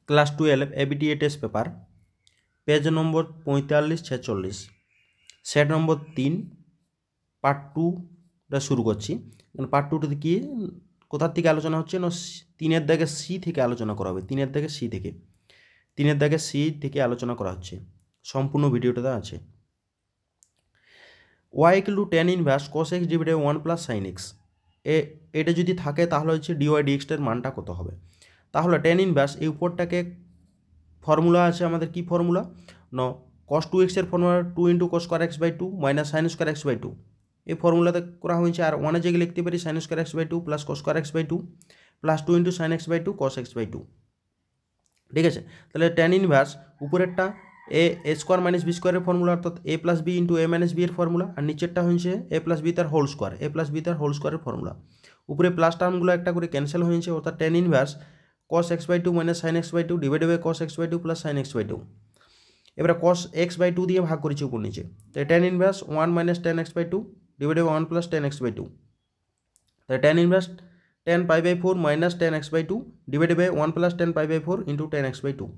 Class 12 ABTA test paper, page number 45-46, set number 3, part 2টা শুরু করছি। পার্ট 2তে কি কোথার থেকে আলোচনা হচ্ছে না 3-এর দাগে সি থেকে আলোচনা করা হবে। 3-এর দাগে সি থেকে আলোচনা করা হচ্ছে, সম্পূর্ণ ভিডিওটা আছে। y = tan inverse cos x divided 1 plus sin x, এটা যদি থাকে তাহলে হচ্ছে dy dx এর মানটা কত হবে। তাহলে tan ইনভার্স এই উপরটাকে ফর্মুলা আছে আমাদের, কি ফর্মুলা ন cos 2x এর formula 2 × cos square x/2 minus sin square x/2, এই ফর্মুলাতে করা হয়েছে। আর ওয়ানে জায়গায় লিখতে পারি sin square x/2 plus cos square x/2 plus 2 × sin x/2 cos x/2, ঠিক আছে। তাহলে tan ইনভার্স উপরেরটা a স্কোয়ার মাইনাস বি স্কোয়ারের ফর্মুলা, অর্থাৎ a plus b into a minus b এর ফর্মুলা, আর নিচেরটা হচ্ছে a প্লাস বি তার হোল স্কোয়ারের ফর্মুলা। উপরে প্লাস টার্মগুলো একটা করে ক্যান্সেল হয়েছে, অর্থাৎ tan inverse cos x/2 minus sin x/2 divided by cos x/2 plus sin x/2। এবারে cos x/2 দিয়ে ভাগ করেছি উপর নিচে, তাই tan inverse 1 minus tan x/2 divided by 1 plus tan x/2, তাই tan inverse tan π/4 minus tan x/2 divided by 1 plus tan π/4 into tan x/2,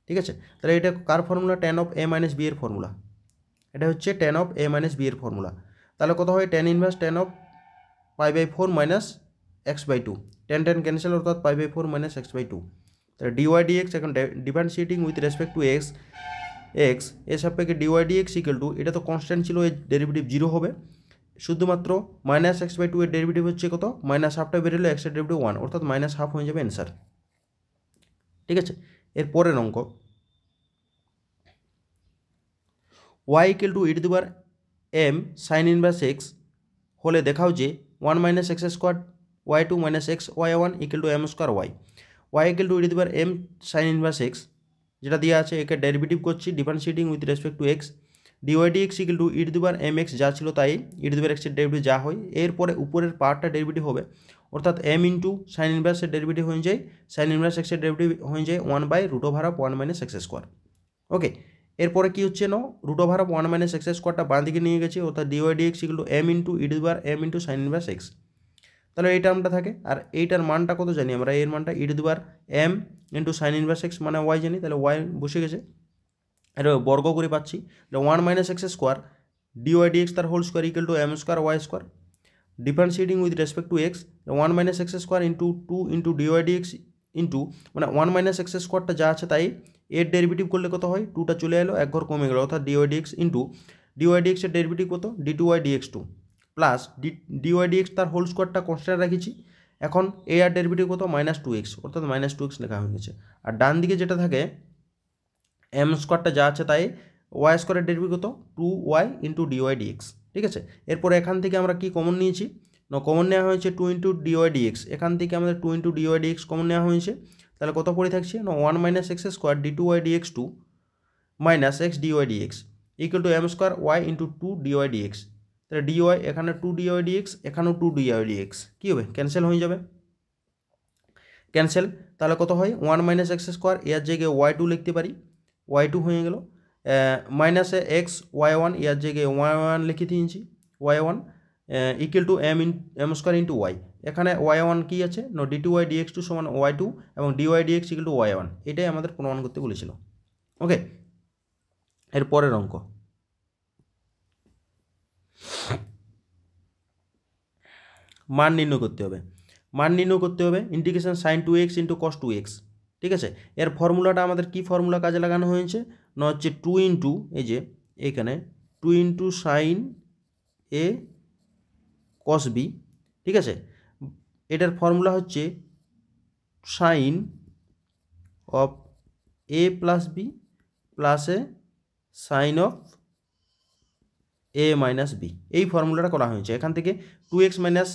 ঠিক আছে। তাহলে এটা কার formula, tan of a minus b এর ফর্মুলা, এটা হচ্ছে tan of a minus b এর ফর্মুলা। তাহলে কত হয় tan inverse tan of π/4 minus x/2, tan cancel, অর্থাৎ π/4 মাইনাস x/2। তাহলে dy dx এখন differentiating with respect to x এর সাপেক্ষে dy dx ইকুয়াল টু, এটা তো কনস্ট্যান্ট ছিল, এর ডেরিভেটিভ 0 হবে, শুধুমাত্র মাইনাস x/2 এর ডেরিভেটিভ হচ্ছে কত, মাইনাস হাফটা বেরোলে x এর ডেরিভেটিভ 1, অর্থাৎ মাইনাস হাফ হয়ে যাবে অ্যান্সার, ঠিক আছে। এর পরের অঙ্ক y = e m sin inverse x হলে দেখাও যে 1 minus x square y2 minus x y1 = m square y। y = e m sin inverse x যেটা দেওয়া আছে, একে ডেরিভেটিভ করছি differentiating with respect to x, dy dx = e mx, যা ছিল তাই, e x এর ডেরিভেটিভ যা হয়, এরপরে উপরের পার্টটা ডেরিভেটিভ হবে, অর্থাৎ m ইন্টু সাইন ইনভার্সের ডেরিভেটিভ হয়ে যায়, সাইন ইনভার্স x এর ডেরিভেটিভ হয়ে যায় 1/√1 মাইনাস x স্কোয়ার। ওকে, এরপরে কি হচ্ছে না √1 মাইনাস x স্কোয়ারটা বাঁ দিকে নিয়ে গেছি, অর্থাৎ dy dx = m into m into sign inverse x। তাহলে এই টার্মটা থাকে, আর এইটার মানটা কত জানি আমরা, এর মানটা m into sign inverse x মানে y জানি, তাহলে y বসে গেছে, এটা বর্গ করে পাচ্ছি, 1 minus x square dy dx তার whole square equal to m square y স্কোয়ার, differentiating with respect to x 1 minus x square into 2 into dy dx into, মানে 1 মাইনাস x স্কোয়ারটা যা আছে তাই, এর ডেরিভেটিভ করলে কত হয়, 2টা চলে এলো, এক ঘর কমে গেল, অর্থাৎ dy dx into dy dx এর ডেরিভেটিভ কত, d2y dx2 plus dy dx তার হোল স্কোয়ারটা কনস্ট্যান্ট রেখেছি, এখন এ আর ডেরিভেটিভ কত, মাইনাস 2x, অর্থাৎ মাইনাস 2x লেখা হয়ে গেছে। আর ডান দিকে যেটা থাকে m স্কোয়ারটা যা আছে তাই, y স্কোয়ারের ডেরিভেটিভ কত, 2y ইন্টু dy dx, ঠিক আছে। এরপরে এখান থেকে আমরা কি কমন নিয়েছি, কমন নেওয়া হয়েছে 2 ইন্টু dy dx, এখান থেকে আমাদের 2 ইন্টু dy dx কমন নেওয়া হয়েছে, তাহলে কত পড়ে থাকছে না 1 minus x square d2y dx2 minus x dy dx equal to m square y into 2 dy dx। তাহলে dy এখানে 2 dy dx, এখানেও 2 dy dx, কী হবে, ক্যান্সেল হয়ে যাবে, ক্যান্সেল। তাহলে কত হয় 1 মাইনাস x স্কোয়ার, এর জায়গায় y2 লিখতে পারি, y2 হয়ে গেল, মাইনাসে x y1, এর জায়গায় y1 লিখে দিয়েছি, y1 equal to m square into y, এখানে y1 কি আছে না d2y dx2 সমান y2 এবং dy dx equal two y1, এটাই আমাদের প্রমাণ করতে বলেছিল। ওকে, এর পরের অঙ্ক মান নির্ণয় করতে হবে, integration sin 2x into cos 2x, ঠিক আছে। এর ফর্মুলাটা আমাদের কি ফর্মুলা কাজে লাগানো হয়েছে না হচ্ছে 2 ইন্টু, এই যে এখানে 2 into sine a cos b, ঠিক আছে। এটার ফর্মুলা হচ্ছে sine of a plus b plus a sine of a minus b, এই ফর্মুলাটা করা হয়েছে। এখান থেকে 2x মাইনাস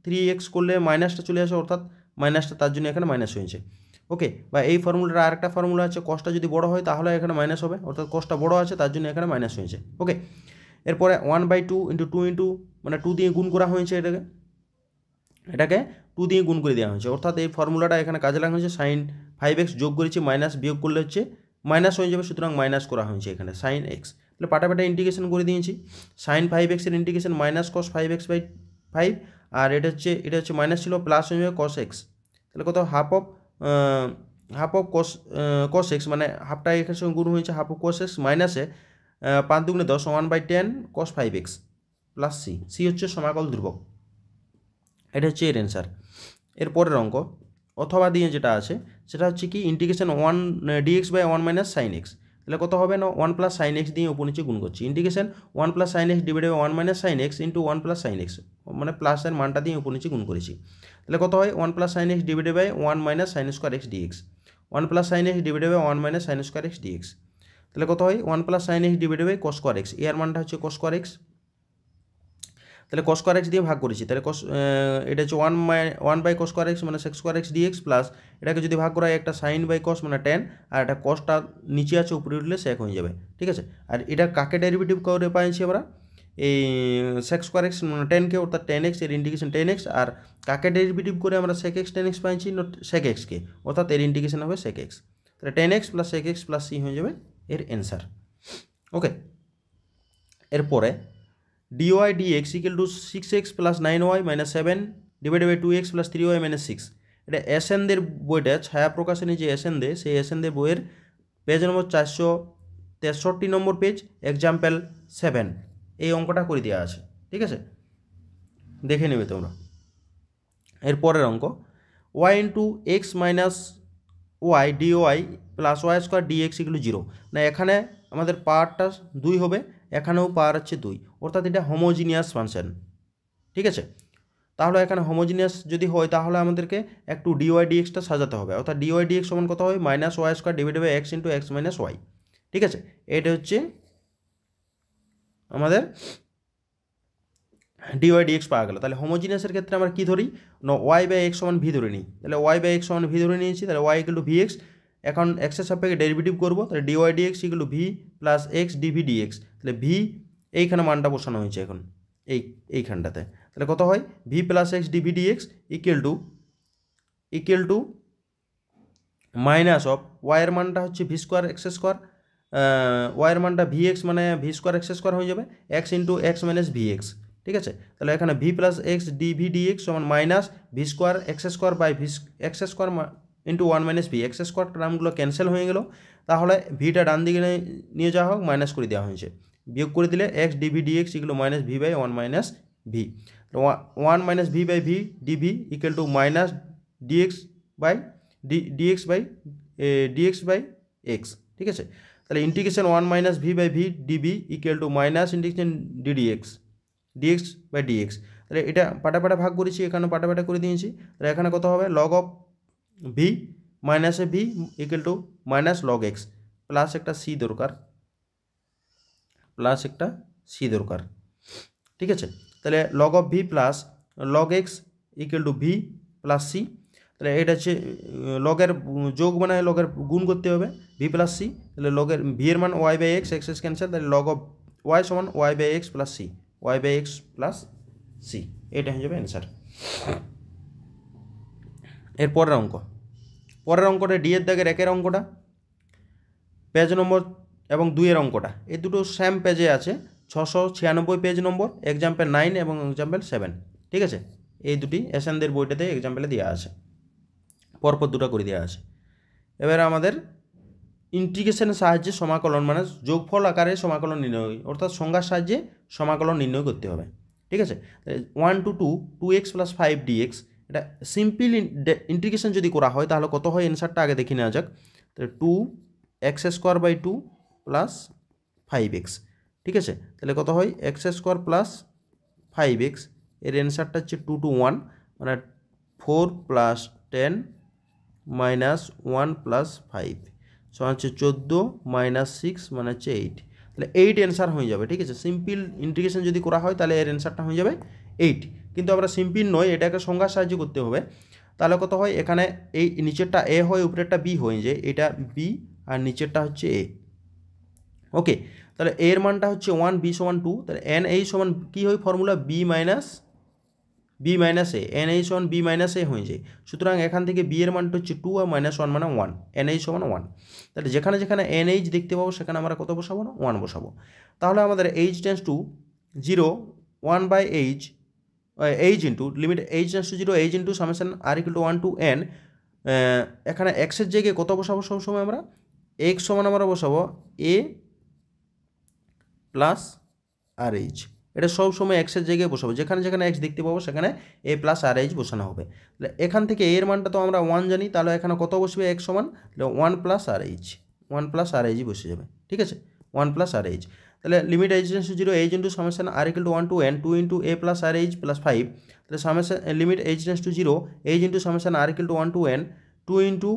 3x করলে মাইনাসটা চলে আসে, অর্থাৎ মাইনাসটা তার জন্য এখানে মাইনাস হয়েছে। ওকে, বা এই ফর্মুলাটা আরেকটা ফর্মুলা আছে, কসটা যদি বড় হয় তাহলে এখানে মাইনাস হবে, অর্থাৎ কসটা বড় আছে তার জন্য এখানে মাইনাস হয়েছে। ওকে, এরপরে 1/2 ইন্টু 2 ইন্টু, মানে 2 দিয়ে গুণ করা হয়েছে, এটাকে 2 দিয়ে গুণ করে দেওয়া হয়েছে, অর্থাৎ এই ফর্মুলাটা এখানে কাজে লাগানো হয়েছে। সাইন 5x যোগ করেছি, মাইনাস বিয়োগ করলে হচ্ছে মাইনাস হয়ে যাবে, সুতরাং মাইনাস করা হয়েছে এখানে সাইন x। তাহলে পাটাপাটা ইন্টিগ্রেশন করে দিয়েছি, সাইন 5x এর ইন্টিগ্রেশন মাইনাস cos 5x/5, আর এটা হচ্ছে মাইনাস ছিল, প্লাস হয়ে যাবে cos x, তাহলে কত half of half of cos x মানে হাফটা এখানে সঙ্গে গুণ হয়েছে হাফ অফ কস এক্স মাইনাসে 5 দুগুণে 10 1/10 cos 5x plus C. C হচ্ছে সমাকল ধ্রুবক, এটা হচ্ছে এর অ্যান্সার। এর পরের অঙ্ক অথবা দিয়ে যেটা আছে সেটা হচ্ছে কি integration 1 dx by 1 minus sine x. তাহলে কত হবে না 1 প্লাস সাইন এক্স দিয়ে উপর নিচে গুণ করছি। Integration 1 plus sine x divided by 1 minus sine x into 1 plus sine x, মানে প্লাসের মানটা দিয়ে উপর নিচে গুণ করেছি। তাহলে কত হয় 1 plus sine x divided by 1 minus sine square x dx, 1 plus sine x divided by 1 minus sine square x dx. তাহলে কত হয় 1 plus sine x divided by cos square x, এর মানটা হচ্ছে কস স্কোয়ার এক্স। তাহলে কস স্কোয়ার এক্স দিয়ে ভাগ করেছি, তাহলে এটা হচ্ছে 1 বাই কস স্কোয়ার এক্স মানে sec square x dx plus এটাকে যদি ভাগ করা হয় একটা সাইন বাই কস মানে ট্যান, আর একটা কসটা নিচে আছে উপরে উঠলে সেক হয়ে যাবে, ঠিক আছে। আর এটা কাকে ডেরিভেটিভ করে পাইছি আমরা, এই সেক্স স্কোয়ার এক্স মানে টেনকে অর্থাৎ টেন এক্স এর ইন্টিগ্রেশন টেন এক্স, আর কাকে ডেরিভেটিভ করে আমরা সেক এক্স টেন এক্স পাইছি সেক এক্সকে, অর্থাৎ এর ইন্টিগ্রেশন হবে সেক এক্স। তাহলে tan x plus sec x plus c হয়ে যাবে এর অ্যান্সার। ওকে, এরপরে dy dx equal to 6x plus 9y minus 7 divided by 2x plus 3y minus 6। এটা এসএনদের বইটা ছায়া প্রকাশনী যে এসএনদে সেই এসএনদের বইয়ের পেজ নম্বর 463 নম্বর পেজ, এক্সাম্পল 7 এই অঙ্কটা করে দেওয়া আছে, ঠিক আছে, দেখে নেবে তোমরা। এরপরের অঙ্ক y into x minus y dy plus y square dx equal 0। না এখানে আমাদের পাওয়ারটা 2 হবে, এখানেও পাওয়ার হচ্ছে 2, অর্থাৎ এটা হোমোজিনিয়াস ফাংশন, ঠিক আছে। তাহলে এখানে হোমোজিনিয়াস যদি হয় তাহলে আমাদেরকে একটু ডিওয়াই ডিএক্সটা সাজাতে হবে, অর্থাৎ ডিওয়াই ডিএক্স সমান কত হয় minus y square divided by x into x minus y, ঠিক আছে। এটা হচ্ছে আমাদের ডিওয়াই ডিএক্স পাওয়া গেল। তাহলে হোমোজিনিয়াসের ক্ষেত্রে আমরা কী ধরি না ওয়াই বাই এক্স সমান ভি ধরে নিই, তাহলে ওয়াই বাই এক্স সমান ভি ধরে নিয়েছি, তাহলে y equal to v x. এখন এক্সের সাপেক্ষে ডেরিভেটিভ করবো, তাহলে dy dx equal to v plus x dv dx. তাহলে ভি এইখানে মানটা বসানো হয়েছে এখন এইখানটাতে, তাহলে কত হয় v plus x dv dx equal to minus of ওয়াইয়ের মানটা হচ্ছে ভি স্কোয়ার এক্স স্কোয়ার, ওয়াইয়ের মানটা ভি এক্স মানে ভি স্কোয়ার এক্স স্কোয়ার হয়ে যাবে x into x minus v x, ঠিক আছে। তাহলে এখানে v plus x dv dx সমান minus v square x square by v x square into 1 minus v x square টার্মগুলো cancel হয়ে গেল, তাহলে ভিটা ডান দিকে নিয়ে যাওয়া হোক মাইনাস করে দেওয়া হয়েছে, বিয়োগ করে দিলে x dv dx equal minus v by 1 minus v, 1 minus v by v dv equal to minus dx by dx by x, ঠিক আছে। তাহলে integration 1 minus v by v dv equal to minus integration d dx by dx. তাহলে এটা পাটা পাটা ভাগ করেছি, এখানে পাটা পাটা করে দিয়েছি, তাহলে এখানে কত হবে লগ অফ ভি মাইনাসে v equal to minus log x plus একটা সি দরকার, ঠিক আছে। তাহলে log of v plus log x equal to v plus c. তাহলে এটা হচ্ছে লগের যোগ মানে লগের গুণ করতে হবে ভি প্লাস সি, তাহলে লগের ভি এর মান y by x x cancel, তাহলে লগ অফ ওয়াই সমান y by x plus c, এটা হয়ে যাবে অ্যান্সার। এর পরের অঙ্কটা ডি এর দাগের একের অঙ্কটা পেজ নম্বর এবং 2 এর অঙ্কটা, এই দুটো সেম পেজে আছে 696 পেজ নম্বর, এক্সাম্পল 9 এবং এক্সাম্পল 7, ঠিক আছে। এই দুটি এসএনদের বইটাতে এক্সাম্পলে দেওয়া আছে, পরপর দুটো করে দেওয়া আছে। এবার আমাদের ইন্টিগ্রেশনের সাহায্যে সমাকলন মানে যোগফল আকারে সমাকলন নির্ণয়, অর্থাৎ সংজ্ঞার সাহায্যে সমাকলন নির্ণয় করতে হবে, ঠিক আছে। 1 to 2 2x প্লাস 5 dx, এটা সিম্পল ইন্টিগ্রেশন যদি করা হয় তাহলে কত হয় অ্যান্সারটা আগে দেখে নেওয়া যাক। তাহলে 2x square by 2 plus 5x, ঠিক আছে। তাহলে কত হয় এক্স স্কোয়ার প্লাস 5x, এর অ্যান্সারটা হচ্ছে 2 to 1 মানে 4 প্লাস 10 মাইনাস 1 প্লাস 5 সমান হচ্ছে 14 মাইনাস 6 মানে হচ্ছে 8, তাহলে 8 অ্যান্সার হয়ে যাবে, ঠিক আছে। সিম্পল ইন্টিগ্রেশন যদি করা হয় তাহলে এর অ্যান্সারটা হয়ে যাবে 8, কিন্তু আমরা সিম্পল নয় এটাকে সংজ্ঞার সাহায্যে করতে হবে। তাহলে কত হয় এখানে এই নিচেরটা এ হয় উপরেরটা বি হয়ে যায়, এটা বি আর নিচেরটা হচ্ছে এ, ওকে। তাহলে এর মানটা হচ্ছে 1 বি সমান 2, তাহলে এন এই সমান কী হয় ফর্মুলা বি মাইনাস এ, এন এই সমান বি মাইনাস এ হয়ে যায়। সুতরাং এখান থেকে বি এর মানটা হচ্ছে 2 আর মাইনাস 1 মানে 1, এন এইচ সমান 1। তাহলে যেখানে এন এইচ দেখতে পাবো সেখানে আমরা কত বসাবো না 1 বসাবো। তাহলে আমাদের h tends to 0 1 by h into limit h tends to 0 h into summation r equal to 1 to n এখানে এক্সের জায়গায় কত বসাবো সবসময় আমরা, এক্স সমান আমরা বসাবো এ প্লাস আর এইচ। এটা সবসময় এক্সের জায়গায় বসাবো, যেখানে যেখানে এক্স দেখতে পাবো সেখানে এ প্লাস আর এইচ বসানো হবে। তাহলে এখান থেকে এর মানটা তো আমরা 1 জানি, তাহলে এখানে কত বসবে এক্স সমান, তাহলে 1 plus r h, 1 plus r এইচই বসে যাবে। ঠিক আছে, 1 প্লাস আর এইচ। তাহলে limit h tends to 0 h into summation r equal to 1 to n 2 into a plus r h plus 5। তাহলে summation limit h tends to 0 h into summation r equal to 1 to n 2 into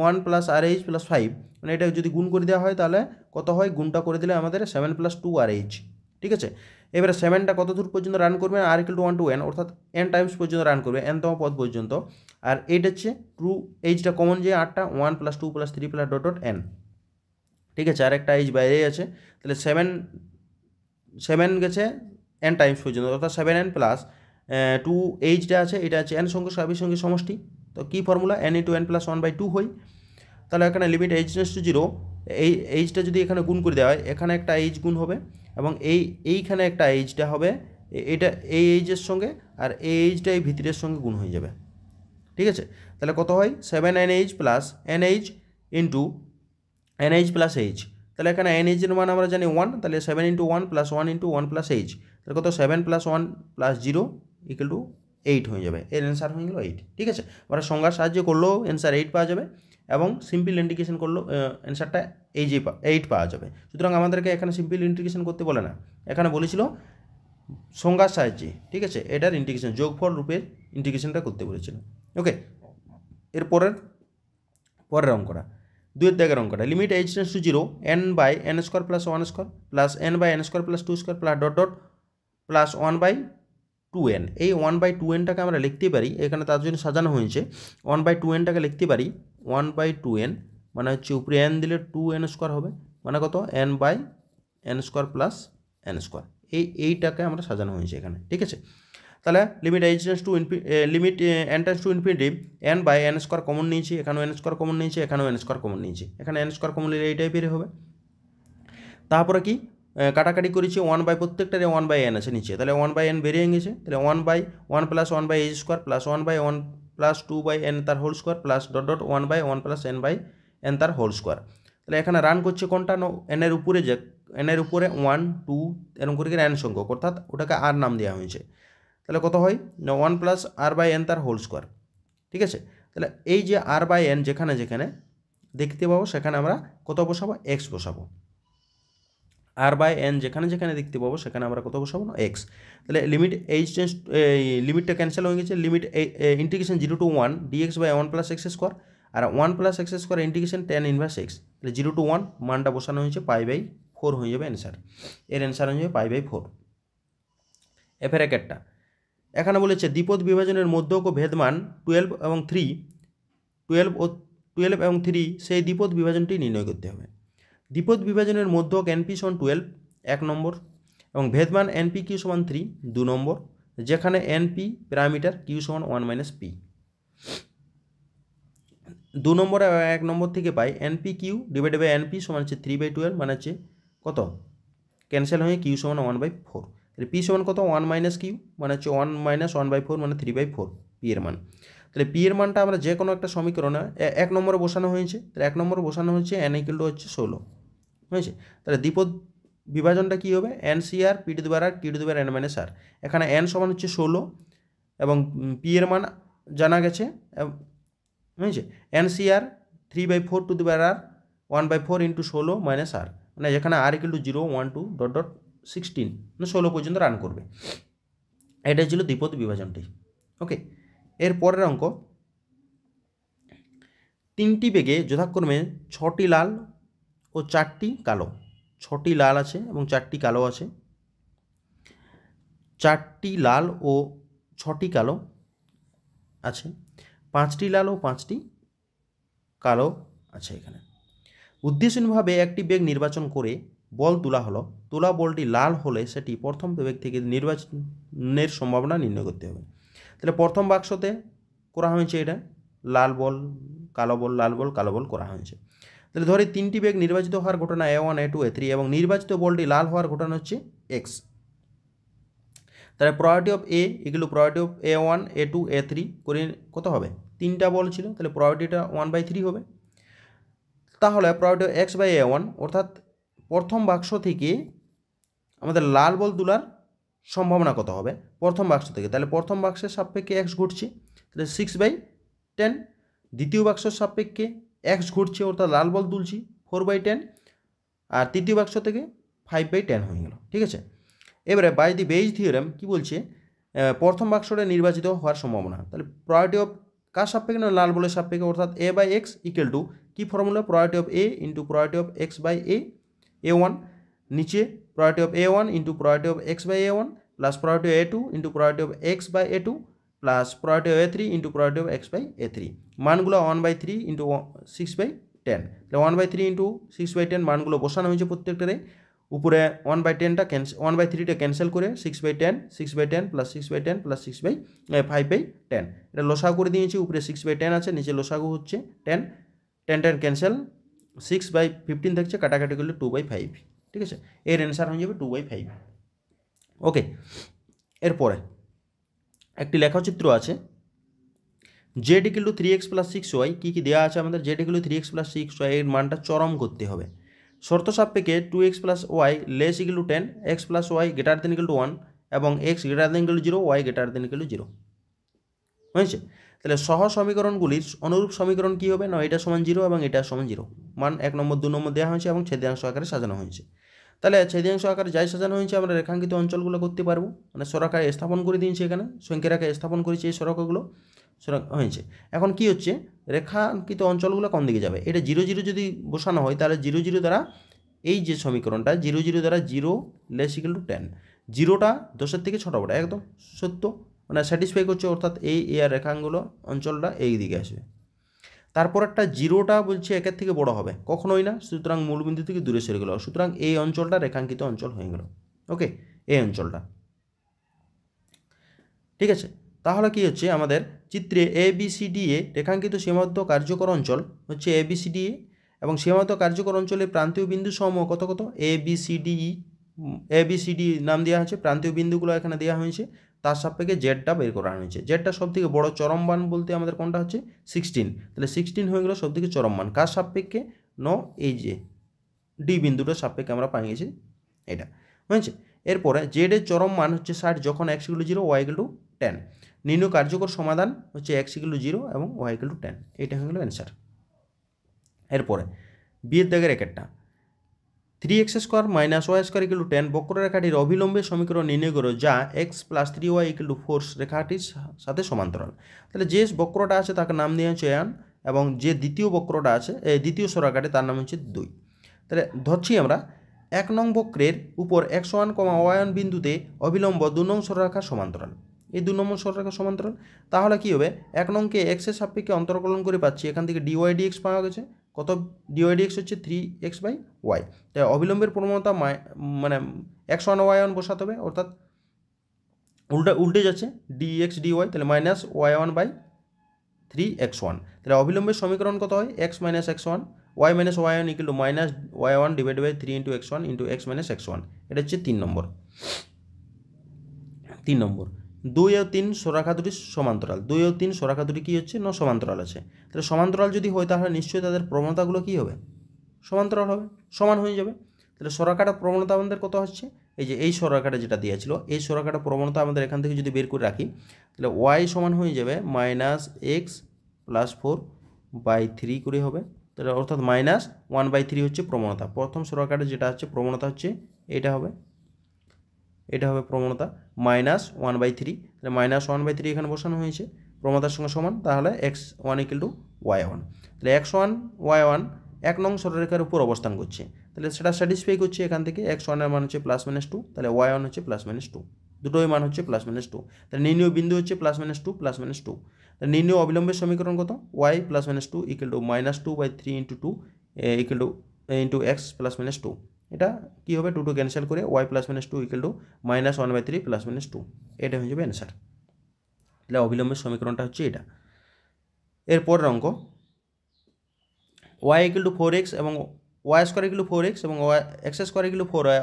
1 plus r h plus 5। মানে এটা যদি গুণ করে দেওয়া হয় তাহলে কত হয়, গুণটা করে দিলে আমাদের 7 প্লাস 2 আর এইচ। ঠিক আছে, এবারে 7টা কত দূর পর্যন্ত রান করবে, আর ইকুয়াল টু 1 টু n, অর্থাৎ n টাইমস পর্যন্ত রান করবে, nতম পদ পর্যন্ত। আর এইটা হচ্ছে ট্রু এইচটা কমন যে 8টা, 1 plus 2 plus 3 plus dot dot n। ঠিক আছে, আর একটা এইচ বাইরেই আছে, তাহলে 7 গেছে n টাইমস পর্যন্ত, অর্থাৎ 7n প্লাস 2 এইচটা আছে, এটা আছে n সঙ্গে সবই সঙ্গে সমষ্টি। তো কী formula, n into n plus 1/2 হয়। তাহলে এখানে লিমিট এইচ টেন্ডস টু 0, এই এইচটা যদি এখানে গুণ করে দেওয়া হয়, এখানে একটা এইচ গুণ হবে এবং এইখানে একটা এইচটা হবে, এটা এই এইচের সঙ্গে, আর এই এইচটা এই ভিতরের সঙ্গে গুণ হয়ে যাবে। ঠিক আছে, তাহলে কত হয় 7nh plus nh into nh plus H. তাহলে এখানে nh এর মান আমরা জানি 1, তাহলে 7 into 1 plus 1 into 1 plus H, তাহলে কত 7 প্লাস 1 প্লাস 0 ইকুয়াল টু 8 হয়ে যাবে। এর অ্যান্সার হয়ে গেল 8। ঠিক আছে, আমরা সংজ্ঞার সাহায্যে করলেও অ্যান্সার 8 পাওয়া যাবে এবং সিম্পল ইন্টিগ্রেশন করলেও অ্যান্সারটা 8 পাওয়া যাবে। সুতরাং আমাদেরকে এখানে সিম্পল ইন্টিগ্রেশন করতে বলে না, এখানে বলেছিল সংজ্ঞার সাহায্যে। ঠিক আছে, এটার ইন্টিগ্রেশন যোগফল রূপের ইন্টিগ্রেশনটা করতে বলেছিল। ওকে, এর পরের অঙ্কটা 2 দাগের অঙ্কটা, limit h tends to 0 n by n square plus 1 square plus n by n square plus 2 square plus dot dot plus 1/2n। এই 1/2nটাকে আমরা লিখতে পারি, এখানে তার জন্য সাজানো হয়েছে, 1/2nটাকে লিখতে পারি 1/2n মানে হচ্ছে উপরে n দিলে 2n স্কোয়ার হবে, মানে কত n by n square plus n square. এইটাকে আমরা সাজানো হয়েছে এখানে। ঠিক আছে, তাহলে limit h tends to limit n tends to infinity n by n square common নিয়েছি, এখানেও n স্কোয়ার কমন নিয়েছি, এখানেও n স্কোয়ার কমন নিয়েছি, এখানে n স্কোয়ার কমন নিলে এই টাইপেরই হবে। তারপরে কি কাটাকাটি করেছি, 1 বাই প্রত্যেকটারে 1 বাই n আছে নিচে, তাহলে 1 বাই n বেরিয়ে গেছে, তাহলে 1 by 1 plus 1 by h square plus 1 by 1 plus 2 by n তার whole square plus dot dot 1 by 1 plus n by n তার হোল স্কোয়ার। তাহলে এখানে রান করছে কোনটা, n এর উপরে, যে n এর উপরে 1 2 এরকম করে n সংখ্যক, অর্থাৎ ওটাকে আর নাম দেওয়া হয়েছে। তাহলে কত হয় 1 প্লাস আর বাই n তার হোল স্কোয়ার। ঠিক আছে, তাহলে এই যে আর বাই n যেখানে যেখানে দেখতে পাবো সেখানে আমরা কত বসাবো, এক্স বসাবো। আর বাই এন যেখানে যেখানে দেখতে পাবো সেখানে আমরা কত বসাবো না, এক্স। তাহলে লিমিট এইচ টেন্ডস, লিমিটটা ক্যান্সেল হয়ে গেছে, limit integration 0 to 1 dx by 1 plus x square, আর 1 plus x square integration tan inverse x. তাহলে 0 টু 1 মানটা বসানো হয়েছে, π/4 হয়ে যাবে অ্যান্সার। এর অ্যান্সার হয়ে যাবে π/4। এফের একটা এখানে বলেছে দ্বিপদ বিভাজনের মধ্যক ও ভেদমান 12 এবং 3, 12 এবং 3 সেই দ্বিপদ বিভাজনটি নির্ণয় করতে হবে। দ্বিপদ বিভাজনের মধ্যক np সমান 12 1 নম্বর এবং ভেদমান npq সমান 3 2 নম্বর, যেখানে np প্যারামিটার q সমান 1 মাইনাস p। 2 নম্বর এবং 1 নম্বর থেকে পাই npq ডিভাইডেড বাই np সমান হচ্ছে 3/12, মানে হচ্ছে কত ক্যান্সেল হয়ে q সমান 1/4। তাহলে p সমান কত 1 মাইনাস q, মানে হচ্ছে 1 মাইনাস 1/4 মানে 3/4 p এর মান। তাহলে p এর মানটা আমরা যে কোনো একটা সমীকরণে 1 নম্বরে বসানো হয়েছে, তাহলে 1 নম্বরে বসানো হয়েছে n ইকুয়াল টু হচ্ছে 16 হয়েছে। তাহলে দ্বিপদ বিভাজনটা কী হবে, NCR p to the power r q to the power n minus r। এখানে n সমান হচ্ছে 16 এবং p এর মান জানা গেছে, হয়েছে NCR 3/4 to the power r 1/4 into 16 minus r, মানে যেখানে r equal to 0 1 2 dot dot 16 মানে 16 পর্যন্ত রান করবে। এটাই ছিল দ্বিপদ বিভাজনটি। ওকে, এর পরের অঙ্ক, 3টি বেগে যথাক্রমে 6টি লাল ও 4টি কালো, 6টি লাল আছে এবং 4টি কালো আছে, 4টি লাল ও 6টি কালো আছে, 5টি লাল ও 5টি কালো আছে। এখানে উদ্দেশ্যহীনভাবে একটি বেগ নির্বাচন করে বল তোলা হলো, তোলা বলটি লাল হলে সেটি প্রথম বেগ থেকে নির্বাচনের সম্ভাবনা নির্ণয় করতে হবে। তাহলে প্রথম বাক্সতে করা হয়েছে এটা লাল বল কালো বল, লাল বল কালো বল করা হয়েছে। তাহলে ধরে 3টি বেগ নির্বাচিত হওয়ার ঘটনা A1 A2 A3 এবং নির্বাচিত বলটি লাল হওয়ার ঘটনা হচ্ছে এক্স। তাহলে probability of A equal to probability of A1 A2 A3 করে কত হবে তিনটা বল ছিল, তাহলে প্রবাবিলিটিটা 1/3 হবে। তাহলে প্রবাবিলিটি এক্স বাই A1 অর্থাৎ প্রথম বাক্স থেকে আমাদের লাল বল তোলার সম্ভাবনা কত হবে প্রথম বাক্স থেকে, তাহলে প্রথম বাক্সের সাপেক্ষে এক্স ঘুরছে, তাহলে 6/10। দ্বিতীয় বাক্সের সাপেক্ষে এক্স ঘুরছে অর্থাৎ লাল বল তুলছি 4/10, আর তৃতীয় বাক্স থেকে 5/10 হয়ে গেল। ঠিক আছে, এবারে বাই দি বেইজ থিওরেম কী বলছে, প্রথম বাক্সটা নির্বাচিত হওয়ার সম্ভাবনা, তাহলে প্রবাবিলিটি অফ কার সাপেক্ষে না লাল বলের সাপেক্ষে, অর্থাৎ A/x ইকুয়াল টু কী formula, probability of A into probability of x by A1, নিচে probability of A1 into probability of x by A1 plus probability of A2 into probability of x by A2 plus probability of A3 into probability of x by A3। মানগুলো 1/3 into 6/10, তাহলে 1/3 into 6/10 মানগুলো বসানো হয়েছে প্রত্যেকটারে, উপরে 1/10টা 1/3টা cancel করে 6/10 6/10 plus 6/10 plus 5/10, এটা লসাগু করে দিয়েছি, উপরে 6/10 আছে, নিচে লসাগু হচ্ছে 10 10 ক্যান্সেল, 6/15 থাকছে, কাটাকাটি করলে 2/5। ঠিক আছে, এর অ্যান্সার হয়ে যাবে 2/5। ওকে, এরপরে একটি লেখচিত্র আছে, Z equal to 3x plus 6y, কী কী দেওয়া আছে আমাদের, Z equal to 3x plus 6y এর মানটা চরম করতে হবে। শর্ত সাপেক্ষে 2x plus y less equal to 10, x plus y greater than equal to 1 এবং x greater than equal to 0, y greater than equal to 0 হয়েছে। তাহলে সহ সমীকরণগুলির অনুরূপ সমীকরণ কী হবে না, এটা সমান 0 এবং এটা সমান 0, মান 1 নম্বর 2 নম্বর দেওয়া হয়েছে এবং ছেদিয়াংশ আকারে সাজানো হয়েছে। তাহলে ছেদিয়াংশ আকারে যাই সাজানো হয়েছে আমরা রেখাঙ্কিত অঞ্চলগুলো করতে পারবো, মানে সরকারে স্থাপন করে দিয়েছি, এখানে সংখ্যার আকারে স্থাপন করেছি এই সরকাগুলো হয়েছে। এখন কি হচ্ছে, রেখাঙ্কিত অঞ্চলগুলো কোন দিকে যাবে, এটা 0 0 যদি বসানো হয় তাহলে 0 0 দ্বারা এই যে সমীকরণটা 0 0 দ্বারা 0 লেস ইকুয়াল টু 10, 0টা 10-এর থেকে ছোটো বড় একদম সত্য, মানে স্যাটিসফাই করছে, অর্থাৎ এই আর রেখাঙ্গুলো অঞ্চলটা এই দিকে আসবে। তারপর একটা 0টা বলছে 1-এর থেকে বড় হবে, কখনোই না, সুতরাং মূলবিন্দু থেকে দূরে সরে গেল, সুতরাং এই অঞ্চলটা রেখাঙ্কিত অঞ্চল হয়ে গেল। ওকে, এই অঞ্চলটা ঠিক আছে। তাহলে কি হচ্ছে, আমাদের চিত্রে ABCD রেখাঙ্কিত সীমাবদ্ধ কার্যকর অঞ্চল হচ্ছে ABCD এবং সীমাবদ্ধ কার্যকর অঞ্চলের প্রান্তীয় বিন্দু সমূহ কত কত, ABCD নাম দেওয়া হয়েছে, প্রান্তীয় বিন্দুগুলো এখানে দেওয়া হয়েছে, তার সাপেক্ষে জেডটা বের করা হয়েছে। জেডটা সব থেকে বড় চরম মান বলতে আমাদের কোনটা হচ্ছে 16, তাহলে 16 হয়ে গেল সব থেকে চরম মান, কার সাপেক্ষে ন এই যে ডি বিন্দুটার সাপেক্ষে আমরা পাই গেছি এটা হয়েছে। এরপরে জেড এর চরম মান হচ্ছে 60 যখন x equal to 0 y equal to 10, নির্ণয় কার্যকর সমাধান হচ্ছে x ইকুয়াল টু 0 এবং y ইকুয়াল টু 10, এটা হয়ে গেল অ্যান্সার। এরপরে বিয়ের দাগের একটা 3x square minus y square equal to 10 বক্ররেখাটির অবিলম্বের সমীকরণ নির্ণয় করো যা x plus 3y equal to 4 রেখাটির সাথে সমান্তরাল। তাহলে যে বক্রটা আছে তাকে নাম দেওয়া হচ্ছে 1 এবং যে দ্বিতীয় বক্রটা আছে দ্বিতীয় সরলরেখাটি তার নাম হচ্ছে 2। তাহলে ধরছি আমরা 1 নং বক্রের উপর x1, y1 বিন্দুতে অবিলম্ব 2 নং সরলরেখার সমান্তরাল, এই 2 নম্বর সরলরেখার সমান্তরাল। তাহলে কি হবে, 1 নংকে x এর সাপেক্ষে অন্তর্কলন করে পাচ্ছি, এখান থেকে dy dx পাওয়া গেছে, কত dy dx হচ্ছে 3x/y, তাই অবিলম্বের প্রবণতা মানে x1 y1 বসাতে হবে, অর্থাৎ উল্টে যাচ্ছে dx dy, তাহলে মাইনাস y1/3x1, তাহলে অবিলম্বের সমীকরণ কত হয় x minus x1 y minus y1 equal to minus y1 divide by 3 into x1 into x minus x1, এটা হচ্ছে 3 নম্বর। 2 ও 3 সরলরেখা দুটি সমান্তরাল, 2 ও 3 সরলরেখা দুটি কী হচ্ছে না সমান্তরাল আছে, তাহলে সমান্তরাল যদি হয় তাহলে নিশ্চয়ই তাদের প্রবণতাগুলো কী হবে, সমান্তরাল হবে, সমান হয়ে যাবে। তাহলে সরলরেখাটার প্রবণতা আমাদের কত হচ্ছে, এই যে এই সরলরেখাটা যেটা দিয়েছিল এই সরলরেখাটার প্রবণতা আমাদের এখান থেকে যদি বের করে রাখি তাহলে y সমান হয়ে যাবে মাইনাস x প্লাস 4/3 করে হবে, তাহলে অর্থাৎ মাইনাস 1/3 হচ্ছে প্রবণতা। প্রথম সরলরেখাটা যেটা হচ্ছে প্রবণতা হচ্ছে এটা হবে প্রবণতা মাইনাস 1/3, তাহলে মাইনাস 1/3 এখানে বসানো হয়েছে, প্রবণতার সঙ্গে সমান, তাহলে x1 ইকুয়াল টু y1, তাহলে x1 y1 1 নং সরলরেখার উপর অবস্থান করছে, তাহলে সেটা স্যাটিসফাই করছে, এখান থেকে x1 এর মান হচ্ছে প্লাস মাইনাস 2, তাহলে y1 হচ্ছে প্লাস মাইনাস 2, দুটোই মান হচ্ছে প্লাস মাইনাস 2, তাহলে নির্ণয় বিন্দু হচ্ছে প্লাস মাইনাস 2 প্লাস মাইনাস 2, তাহলে নির্ণয় অবিলম্বের সমীকরণ কত, y plus minus 2 equal to minus 2/3 into 2 equal to into x plus minus 2, এটা কী হবে 2 ক্যান্সেল করে y plus minus 2 equal to minus 1/3 plus minus 2, এটা হয়ে যাবে অ্যান্সার। তাহলে অবিলম্বের সমীকরণটা হচ্ছে এটা। এরপরের অঙ্ক y ইকুয়াল টু 4x এবং Y square equal two 4x এবং x square equal to 4y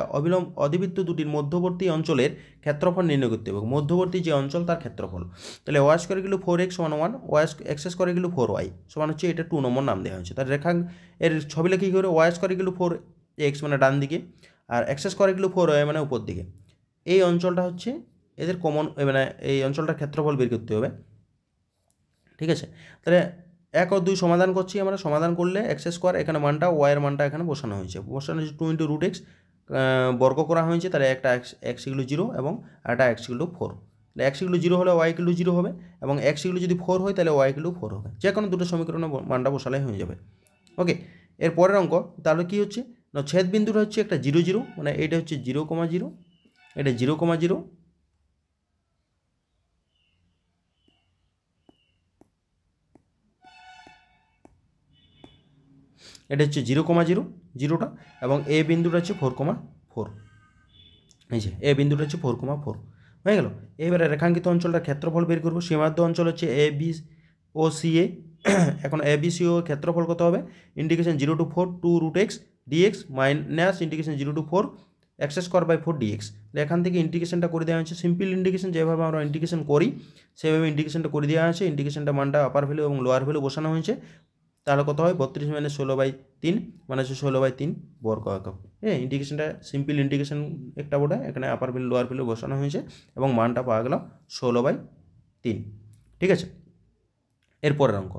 অধিবৃত্ত দুটির মধ্যবর্তী অঞ্চলের ক্ষেত্রফল নির্ণয় করতে হবে। মধ্যবর্তী যে অঞ্চল তার ক্ষেত্রফল। তাহলে Y square equal two 4x সমান 1, x square equal to 4y সমান হচ্ছে এটা 2 নম্বর নাম দেওয়া হয়েছে। তার এর ছবি লিখে কী করে, Y square equal two 4x মানে ডান দিকে, আর x square equal to 4y মানে উপর দিকে। এই অঞ্চলটা হচ্ছে এদের কমন, মানে এই অঞ্চলটার ক্ষেত্রফল বের করতে হবে। ঠিক আছে, তাহলে 1 ও 2 সমাধান করছি আমরা। সমাধান করলে এক্স স্কোয়ার এখানে মানটা, ওয়াইয়ের মানটা এখানে বসানো হয়েছে 2 ইন্টু রুট এক্স বর্গ করা হয়েছে। তাহলে একটা এক্স ইকুয়াল টু 0 এবং একটা এক্স ইকুয়াল টু 4। তাহলে এক্স ইকুয়াল টু 0 হলে ওয়াই ইকুয়াল টু 0 হবে, এবং এক্স ইকুয়াল টু যদি 4 হয় তাহলে ওয়াই ইকুয়াল টু 4 হবে। যে কোনো দুটো সমীকরণে মানটা বসালে হয়ে যাবে। ওকে, এর পরের অঙ্ক তাহলে কী হচ্ছে না, ছেদ বিন্দুটা হচ্ছে একটা 0 0, মানে এটা হচ্ছে 0,0, এটা 0,0, এটা হচ্ছে 0,0 জিরোটা, এবং এ বিন্দুটা হচ্ছে 4,4। এই যে এ বিন্দুটা হচ্ছে 4,4 হয়ে গেল। এবারে রেখাঙ্কিত অঞ্চলটার ক্ষেত্রফল বের করবো। সীমান্ত অঞ্চল হচ্ছে এ বি ও সি এ। এখন এ বি সি ও ক্ষেত্রফল কত হবে, integration 0 to 4 2 root x dx minus integration 0 to 4 x square by 4 dx। এখান থেকে ইন্টিগ্রেশনটা করে দেওয়া হচ্ছে, সিম্পল ইন্টিগ্রেশন যেভাবে আমরা ইন্টিগ্রেশন করি সেভাবে ইন্টিগ্রেশনটা করে দেওয়া আছে। ইন্টিগ্রেশনটা মানটা আপার ভ্যালু এবং লোয়ার ভ্যালু বসানো হয়েছে। তাহলে কত হয়, 32 - 16/3 মানে হচ্ছে 16/3 বর্গ একক। হ্যাঁ, ইন্টিগ্রেশনটা সিম্পল ইন্টিগ্রেশন একটা বোর্ডে, এখানে আপার ভ্যালু লোয়ার ভ্যালু বসানো হয়েছে এবং মানটা পাওয়া গেল 16/3। ঠিক আছে, এরপরের অঙ্ক,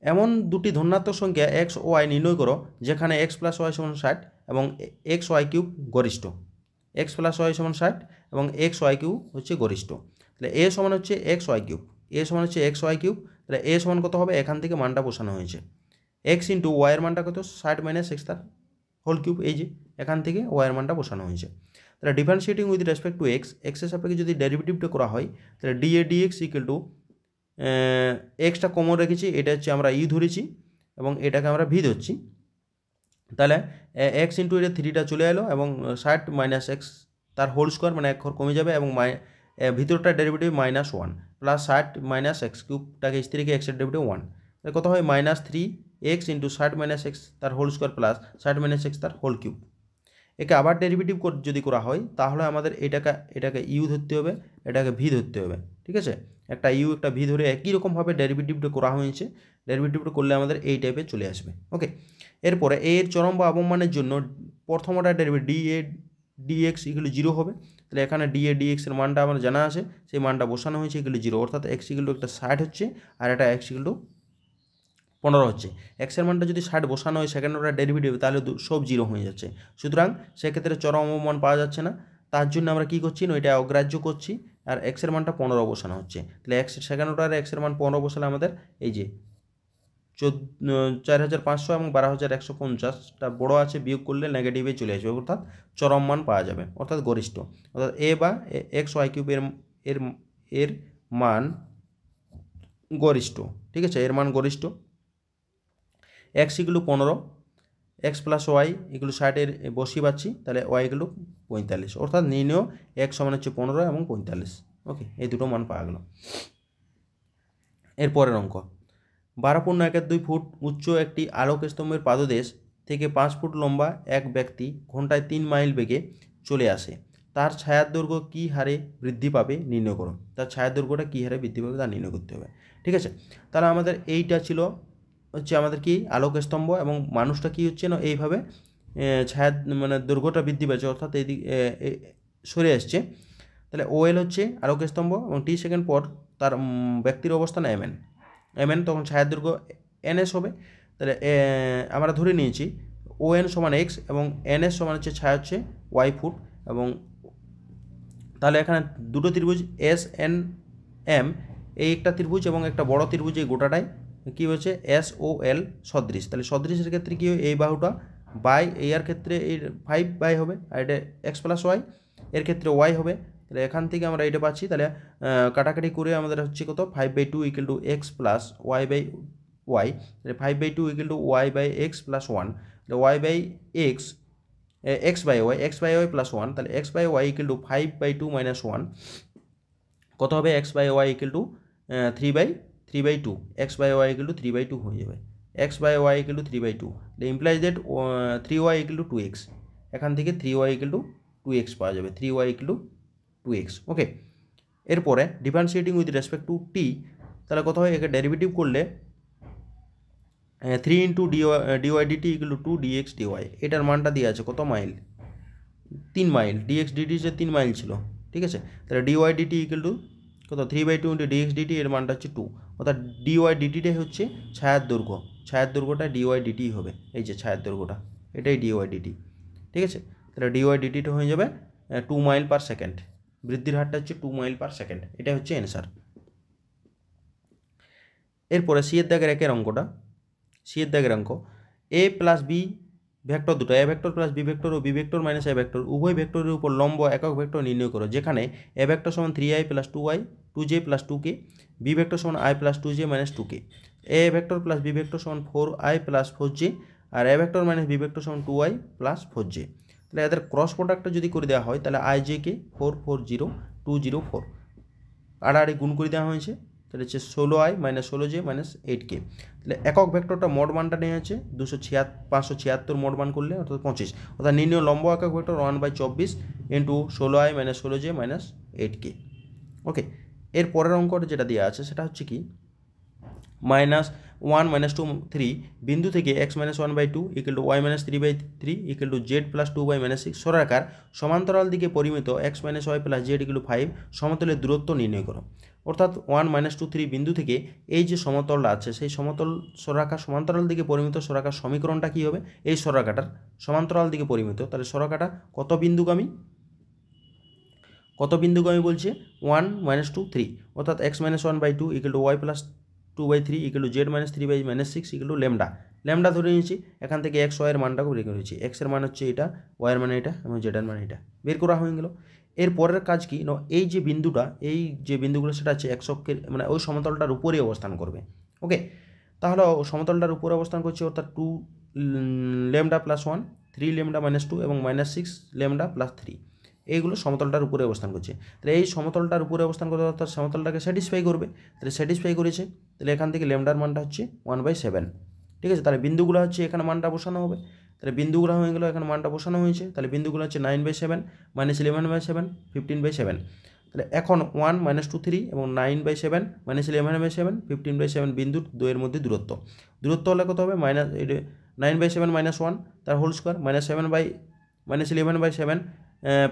এমন দুটি ধনাত্মক সংখ্যা এক্স ও ওয়াই নির্ণয় করো যেখানে এক্স প্লাস ওয়াই সমান 60 এবং এক্স ওয়াই কিউব গরিষ্ঠ। এক্স প্লাস ওয়াই সমান 60 এবং এক্স ওয়াই কিউব হচ্ছে গরিষ্ঠ। তাহলে এ সমান হচ্ছে এক্স ওয়াই কিউব, এ সমান হচ্ছে এক্স ওয়াই কিউব। তাহলে এ সমান কত হবে, এখান থেকে মানটা বসানো হয়েছে। এক্স ইন্টু ওয়াইয়ের মানটা কত, 60 মাইনাস এক্স তার হোল কিউব। এই যে এখান থেকে ওয়াইয়ের মানটা বসানো হয়েছে। তাহলে differentiating with respect two x, এক্সের সাপেক্ষে যদি ডেরিভেটিভটা করা হয় তাহলে D A D x equal two, extra common রেখেছি, এটা হচ্ছে আমরা ইউ ধরেছি এবং এটাকে আমরা ভি ধরছি। তাহলে এক্স ইন্টু এটা 3টা চলে এলো এবং 60 মাইনাস এক্স তার হোল স্কোয়ার মানে এক ঘর কমে যাবে, এবং ভিতরটা ডেরিভেটিভ -1 প্লাস 60 মাইনাস এক্স কিউবটাকে স্ত্রীকে এক্সের ডেরিভেটিভ 1, তাহলে কত হয় -3x ইন্টু 60 মাইনাস এক্স তার whole square plus 60 minus x তার হোল কিউব। একে আবার ডেরিভেটিভ যদি করা হয় তাহলে আমাদের এটাকে ইউ ধরতে হবে, এটাকে ভি ধরতে হবে। ঠিক আছে, একটা ইউ একটা ভি ধরে একই রকমভাবে ডেরিভেটিভটা করা হয়েছে। ডেরিভেটিভটা করলে আমাদের এই টাইপের চলে আসবে। ওকে, এরপরে এর চরম বা অবমানের জন্য প্রথম order derivative d a dx equal 0 হবে। তাহলে এখানে ডি এ ডিএক্স এর মানটা আমার জানা আছে, সেই মানটা বসানো হয়েছে ইকুয়াল 0, অর্থাৎ এক্স ইকুয়াল একটা 60 হচ্ছে আর এটা এক্স ইকুয়াল 15 হচ্ছে। এক্সের মানটা যদি 60 বসানো হয় সেকেন্ড অর্ডার ডেরিভেটিভ তাহলে সব 0 হয়ে যাচ্ছে। সুতরাং সেক্ষেত্রে চরম অবমান পাওয়া যাচ্ছে না। তার জন্য আমরা কী করছি না, এটা অগ্রাহ্য করছি আর এক্সের মানটা 15 বসানো হচ্ছে। তাহলে সেকেন্ড অর্ডারে এক্সের মান 15 বসালে আমাদের এই যে 4500 এবং 12150টা বড় আছে, বিয়োগ করলে নেগেটিভে চলে আসবে, অর্থাৎ চরম মান পাওয়া যাবে, অর্থাৎ গরিষ্ঠ। অর্থাৎ এ বা এক্স ওয়াই কিউব এর মান গরিষ্ঠ। ঠিক আছে, এর মান গরিষ্ঠ। X equal 15, x plus y equal 60 বসিয়ে পাচ্ছি, তাহলে ওয়াই ইকুয়াল 45, অর্থাৎ নির্ণয় এক্স সমান হচ্ছে 15 এবং 45। ওকে, এই দুটো মান পাওয়া গেল। এরপরের অঙ্ক, 12.12 ফুট উচ্চ একটি আলোক স্তম্ভের পাদদেশ থেকে 5 ফুট লম্বা এক ব্যক্তি ঘন্টায় 3 মাইল বেগে চলে আসে। তার ছায়ার দৈর্ঘ্য কী হারে বৃদ্ধি পাবে নির্ণয় করুন। তার ছায়ার দৈর্ঘ্যটা কী হারে বৃদ্ধি পাবে তা নির্ণয় করতে হবে। ঠিক আছে, তাহলে আমাদের এইটা ছিল হচ্ছে আমাদের কি আলোক স্তম্ভ, এবং মানুষটা কি হচ্ছে না এইভাবে ছায়ার মানে দৈর্ঘ্যটা বৃদ্ধি পাচ্ছে, অর্থাৎ এইদিক সরে আসছে। তাহলে ওএল হচ্ছে আলোক স্তম্ভ এবং টি সেকেন্ড পর তার ব্যক্তির অবস্থান এমএন, তখন ছায়ার দৈর্ঘ্য এনএস হবে। তাহলে আমরা ধরে নিয়েছি ওএন সমান এক্স এবং এনএস সমান হচ্ছে ছায়া হচ্ছে ওয়াই ফুট, এবং তাহলে এখানে দুটো ত্রিভুজ এস এন এম, এই একটা ত্রিভুজ এবং একটা বড় ত্রিভুজ, এই গোটাটাই কী হচ্ছে এস ও এল সদৃশ। তাহলে সদৃশের ক্ষেত্রে কী হয়, এই বাহুটা বাই এর ক্ষেত্রে এই 5 বাই হবে, আর এটা এক্স প্লাস ওয়াই, এর ক্ষেত্রে ওয়াই হবে। তাহলে এখান থেকে আমরা এটা পাচ্ছি। তাহলে কাটাকাটি করে আমাদের হচ্ছে কত, 5/2 equal to x plus y by y. তাহলে 5/2 equal to y by x plus 1, তাহলে y by x x by y plus 1, তাহলে x by y equal to 5/2 minus 1 কত হবে, x by y equal to 3/2, x by y equal to 3/2 হয়ে যাবে। X by y equal to 3/2, implies that 3y equal to 2x, এখান থেকে 3y equal to 2x পাওয়া যাবে, 3y equal to 2x। Okay, এরপরে differentiating with respect to t, তাহলে কত হয়, একে ডেরিভেটিভ করলে 3 into dy dt equal to 2 dx dy, এটার মানটা দিয়ে আছে কত মাইল, 3 মাইল, dx dt যে 3 মাইল ছিল, ঠিক আছে। তাহলে ডিওয়াই ডিটি ইকুয়াল টু কত 3/2 ইন্টু dx dt, এর মানটা হচ্ছে 2, অর্থাৎ ডিওয়াই ডিটিটাই হচ্ছে ছায়ার দৈর্ঘ্য, ছায়ার দৈর্ঘ্যটা ডিওয়াই ডিটি হবে, এই যে ছায়ার দৈর্ঘ্যটা, এটাই ডিওয়াই ডিটি, ঠিক আছে। তাহলে ডিওয়াই ডিটিটা হয়ে যাবে 2 মাইল পার সেকেন্ড, বৃদ্ধির হারটা হচ্ছে 2 মাইল পার সেকেন্ড, এটাই হচ্ছে অ্যান্সার। এরপরে সি এর দাগের একের অঙ্কটা, সি এর দাগের অঙ্ক, এ প্লাস বি ভেক্টর দুটো, a vector plus b vector ও b vector minus a vector উভয় ভেক্টরের উপর লম্ব একক ভেক্টর নির্ণয় করো, যেখানে এ ভেক্টর সমান 3i plus 2i 2j plus 2k, b vector সমান i plus 2j minus 2k, a vector plus b vector সমান 4i প্লাস 4j, আর a vector minus b vector সমান 2i প্লাস 4j। তাহলে এদের ক্রস প্রোডাক্টটা যদি করে দেওয়া হয়, তাহলে i j কে 4 4 0 2 0 4 আড়াআড়ি গুণ করে দেওয়া হয়েছে, তাহলে হচ্ছে 16i minus 16j minus 8k। তাহলে একক ভেক্টরটা মোট মানটা নিয়ে আছে 576 মোট মান করলে অর্থাৎ 25, অর্থাৎ নির্ণয় লম্ব একক vector 1/24 into 16i minus 16j minus 8k। ওকে, এর পরের অঙ্কটা যেটা দেওয়া আছে সেটা হচ্ছে কি, -1 -2 3 বিন্দু থেকে x - 1/2 equal to y - 3/3 equal to z plus 2y - 6 সরাকার সমান্তরাল দিকে পরিমিত x - y plus z equal to 5 সমতলের দূরত্ব নির্ণয় করো। অর্থাৎ 1 - 2 3 বিন্দু থেকে এই যে সমতলটা আছে, সেই সমতল সরাকার সমান্তরাল দিকে পরিমিত সরাকার সমীকরণটা কী হবে, এই সরাকাটার সমান্তরাল দিকে পরিমিত, তাহলে সরাকাটা কত বিন্দুগামী, কত বিন্দুগামী বলছে 1 - 2 3, অর্থাৎ x - 1/2 equal to y plus 2/3 equal to z minus 3 minus 6 equal to lambda, lambda ধরে নিয়েছি, এখান থেকে x y এর মানটাকে বের করেছি, x এর মান হচ্ছে এটা, y এর মান এটা এবং z এর মান এটা, বের করা হয়ে গেল। এর পরের কাজ কি, এই যে বিন্দুটা, এই যে বিন্দুগুলো সেটা হচ্ছে x অক্ষের মানে ওই সমতলটার উপরেই অবস্থান করবে। ওকে, তাহলে সমতলটার উপরে অবস্থান করছে, অর্থাৎ 2 ল্যামডা প্লাস 1 3 ল্যামডা মাইনাস 2 এবং -6 ল্যামডা প্লাস 3, এইগুলো সমতলটার উপরে অবস্থান করছে। তাহলে এই সমতলটার উপরে অবস্থান করতে অর্থাৎ সমতলটাকে স্যাটিসফাই করবে, তাহলে স্যাটিসফাই করেছে, তাহলে এখান থেকে ল্যামডার মানটা হচ্ছে 1/7, ঠিক আছে। তাহলে বিন্দুগুলো হচ্ছে এখানে মানটা বসানো হবে, তাহলে বিন্দুগুলো হয়ে গেলো, এখানে মানটা বসানো হয়েছে, তাহলে বিন্দুগুলো হচ্ছে 9/7 -11/7 15/7। তাহলে এখন 1 - 2 3 এবং 9/7 -11/7 15/7 বিন্দুর দ্বয়ের মধ্যে দূরত্ব, দূরত্ব হলে কত হবে, 9/7 - 1 তার হোল স্কোয়ার -11/7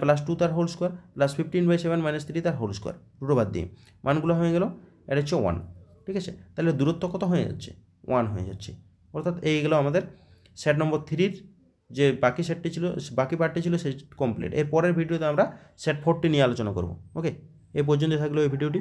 প্লাস 2 তার হোল স্কোয়ার প্লাস 15/7 - 3 তার হোল স্কোয়ার, দুটো বাদ দিয়ে মানগুলো হয়ে গেল, এটা হচ্ছে 1, ঠিক আছে। তাহলে দূরত্ব কত হয়ে যাচ্ছে, 1 হয়ে যাচ্ছে, অর্থাৎ এইগুলো আমাদের সেট নম্বর 3-র যে বাকি সেটটি ছিল, বাকি পার্টটি ছিল সেই কমপ্লিট। এর পরের ভিডিওতে আমরা সেট 4টি নিয়ে আলোচনা করব। ওকে, এই পর্যন্ত থাকলো এই ভিডিওটি।